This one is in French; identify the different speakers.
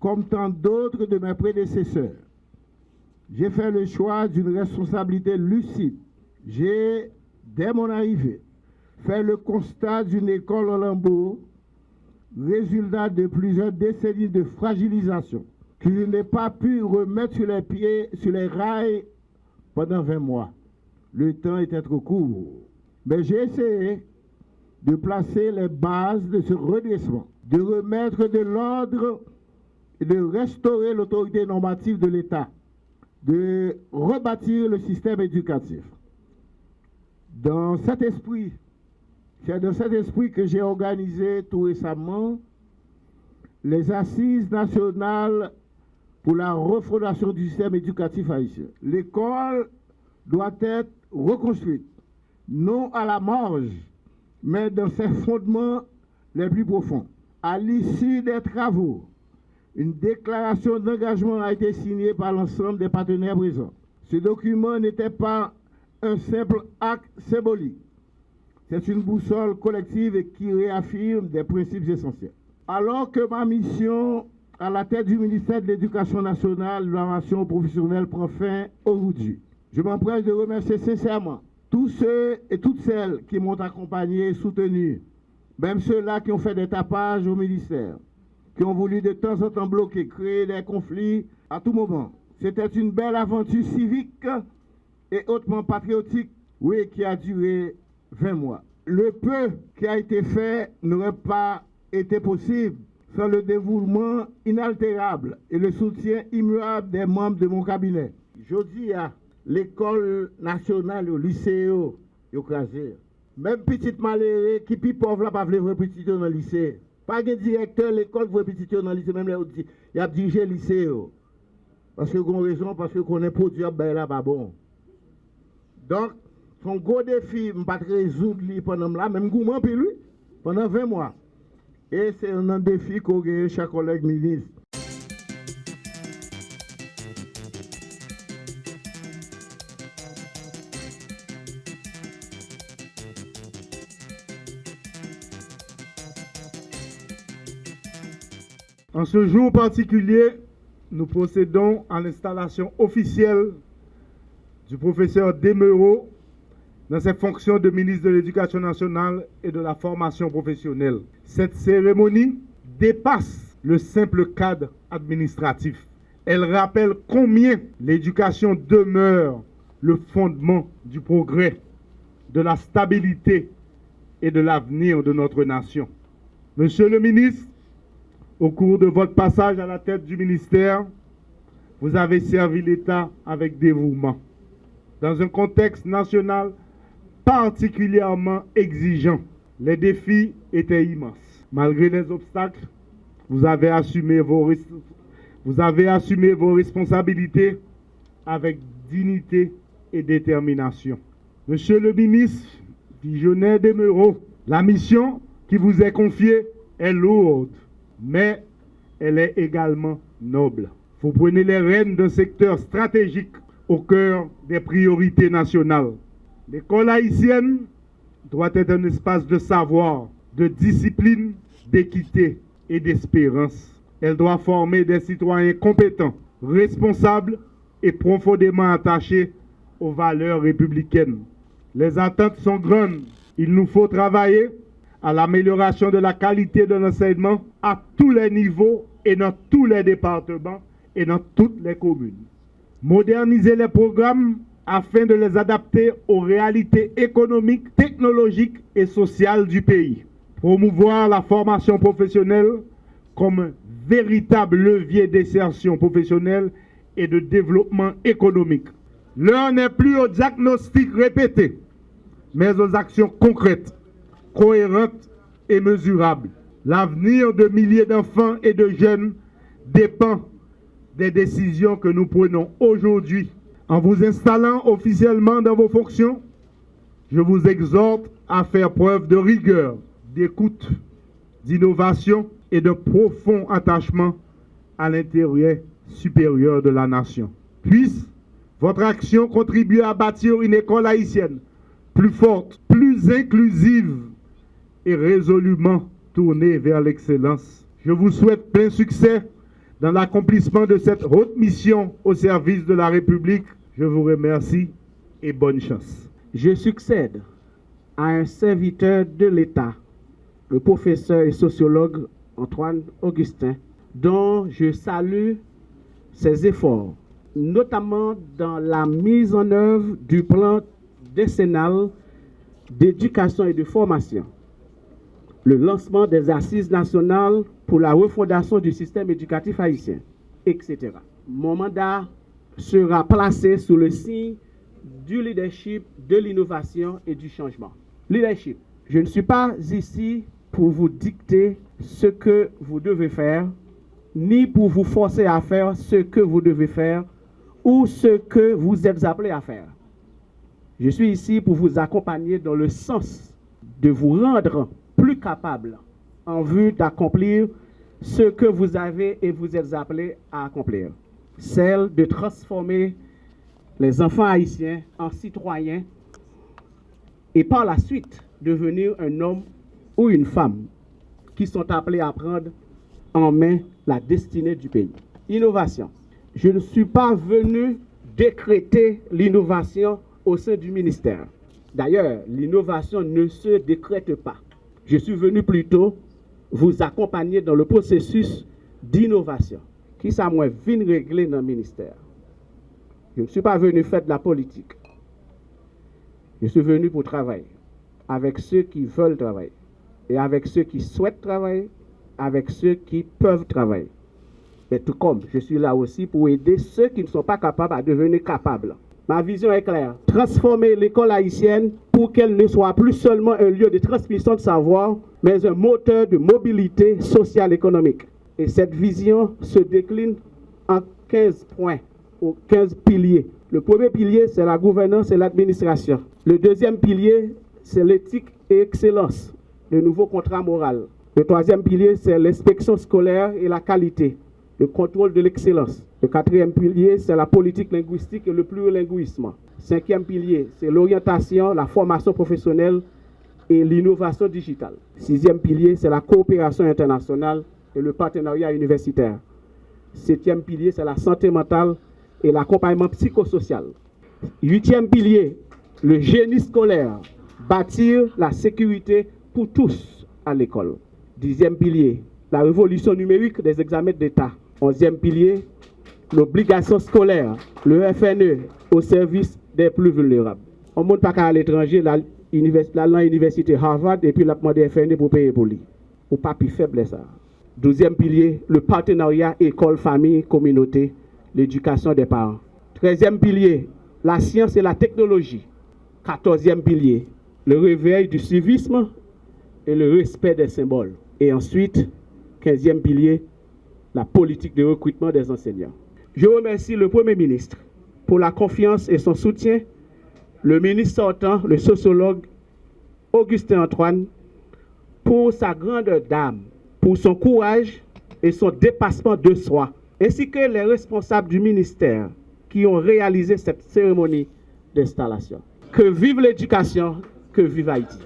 Speaker 1: comme tant d'autres de mes prédécesseurs, j'ai fait le choix d'une responsabilité lucide. J'ai, dès mon arrivée, fait le constat d'une école au lambeau, résultat de plusieurs décennies de fragilisation, que je n'ai pas pu remettre sur les pieds, sur les rails pendant 20 mois. Le temps était trop court. Mais j'ai essayé de placer les bases de ce redressement, de remettre de l'ordre et de restaurer l'autorité normative de l'État, de rebâtir le système éducatif. C'est dans cet esprit que j'ai organisé tout récemment les assises nationales pour la refondation du système éducatif haïtien. L'école doit être reconstruite, non à la marge, mais dans ses fondements les plus profonds. À l'issue des travaux, une déclaration d'engagement a été signée par l'ensemble des partenaires présents. Ce document n'était pas un simple acte symbolique. C'est une boussole collective qui réaffirme des principes essentiels. Alors que ma mission à la tête du ministère de l'Éducation nationale et de la formation professionnelle prend fin aujourd'hui, je m'empresse de remercier sincèrement tous ceux et toutes celles qui m'ont accompagné et soutenu, même ceux-là qui ont fait des tapages au ministère, qui ont voulu de temps en temps bloquer, créer des conflits à tout moment. C'était une belle aventure civique et hautement patriotique, oui, qui a duré 20 mois. Le peu qui a été fait n'aurait pas été possible sans le dévouement inaltérable et le soutien immuable des membres de mon cabinet. Je dis à l'école nationale, au lycée, au crasé. Même petite malheureux qui pi pauvre là pas vle petit dans le lycée. Pas de directeur l'école pour petit dans le lycée, même là il a dirigé le lycée. Parce que qu'on raison parce que qu'on est produit ben là pas bon. Donc son gros défi me pas résoudre lui pendant là même gourmand puis lui pendant 20 mois. Et c'est un défi qu'on a chaque collègue ministre.
Speaker 2: En ce jour particulier, nous procédons à l'installation officielle du professeur Desmereaux dans ses fonctions de ministre de l'Éducation nationale et de la formation professionnelle. Cette cérémonie dépasse le simple cadre administratif. Elle rappelle combien l'éducation demeure le fondement du progrès, de la stabilité et de l'avenir de notre nation. Monsieur le ministre, au cours de votre passage à la tête du ministère, vous avez servi l'État avec dévouement, dans un contexte national particulièrement exigeant. Les défis étaient immenses. Malgré les obstacles, vous avez assumé vos responsabilités avec dignité et détermination. Monsieur le ministre Visionnaire Desmereaux, la mission qui vous est confiée est lourde, mais elle est également noble. Vous prenez les rênes d'un secteur stratégique au cœur des priorités nationales. L'école haïtienne doit être un espace de savoir, de discipline, d'équité et d'espérance. Elle doit former des citoyens compétents, responsables et profondément attachés aux valeurs républicaines. Les attentes sont grandes. Il nous faut travailler à l'amélioration de la qualité de l'enseignement à tous les niveaux et dans tous les départements et dans toutes les communes. Moderniser les programmes afin de les adapter aux réalités économiques, technologiques et sociales du pays. Promouvoir la formation professionnelle comme un véritable levier d'insertion professionnelle et de développement économique. L'heure n'est plus aux diagnostics répétés, mais aux actions concrètes, cohérentes et mesurables. L'avenir de milliers d'enfants et de jeunes dépend des décisions que nous prenons aujourd'hui. En vous installant officiellement dans vos fonctions, je vous exhorte à faire preuve de rigueur, d'écoute, d'innovation et de profond attachement à l'intérêt supérieur de la nation. Puisse votre action contribuer à bâtir une école haïtienne plus forte, plus inclusive et résolument tournée vers l'excellence. Je vous souhaite plein succès dans l'accomplissement de cette haute mission au service de la République. Je vous remercie et bonne chance.
Speaker 3: Je succède à un serviteur de l'État, le professeur et sociologue Antoine Augustin, dont je salue ses efforts, notamment dans la mise en œuvre du plan décennal d'éducation et de formation, le lancement des assises nationales pour la refondation du système éducatif haïtien, etc. Mon mandat sera placé sous le signe du leadership, de l'innovation et du changement. Leadership. Je ne suis pas ici pour vous dicter ce que vous devez faire, ni pour vous forcer à faire ce que vous devez faire ou ce que vous êtes appelés à faire. Je suis ici pour vous accompagner dans le sens de vous rendre plus capable en vue d'accomplir ce que vous avez et vous êtes appelés à accomplir. Celle de transformer les enfants haïtiens en citoyens et par la suite devenir un homme ou une femme qui sont appelés à prendre en main la destinée du pays. Innovation. Je ne suis pas venu décréter l'innovation au sein du ministère. D'ailleurs, l'innovation ne se décrète pas. Je suis venu plutôt vous accompagner dans le processus d'innovation qui ça moi vient régler dans le ministère. Je ne suis pas venu faire de la politique. Je suis venu pour travailler avec ceux qui veulent travailler et avec ceux qui souhaitent travailler, avec ceux qui peuvent travailler. Mais tout comme je suis là aussi pour aider ceux qui ne sont pas capables à devenir capables. Ma vision est claire. Transformer l'école haïtienne pour qu'elle ne soit plus seulement un lieu de transmission de savoir, mais un moteur de mobilité sociale et économique. Et cette vision se décline en 15 points, ou 15 piliers. Le premier pilier, c'est la gouvernance et l'administration. Le deuxième pilier, c'est l'éthique et excellence, le nouveau contrat moral. Le troisième pilier, c'est l'inspection scolaire et la qualité, le contrôle de l'excellence. Le quatrième pilier, c'est la politique linguistique et le plurilinguisme. Cinquième pilier, c'est l'orientation, la formation professionnelle et l'innovation digitale. Sixième pilier, c'est la coopération internationale et le partenariat universitaire. Septième pilier, c'est la santé mentale et l'accompagnement psychosocial. Huitième pilier, le génie scolaire, bâtir la sécurité pour tous à l'école. Dixième pilier, la révolution numérique des examens d'État. Onzième pilier, l'obligation scolaire, le FNE au service des plus vulnérables. On ne monte pas à l'étranger, la l'université Harvard et puis la demande FNE pour payer pour lui. Ou pas plus faible ça. 12e pilier, le partenariat école, famille, communauté, l'éducation des parents. 13e pilier, la science et la technologie. 14e pilier, le réveil du civisme et le respect des symboles. Et ensuite, 15e pilier, la politique de recrutement des enseignants. Je remercie le Premier ministre pour la confiance et son soutien, le ministre sortant, le sociologue Augustin Antoine, pour sa grande dame, pour son courage et son dépassement de soi, ainsi que les responsables du ministère qui ont réalisé cette cérémonie d'installation. Que vive l'éducation, que vive Haïti.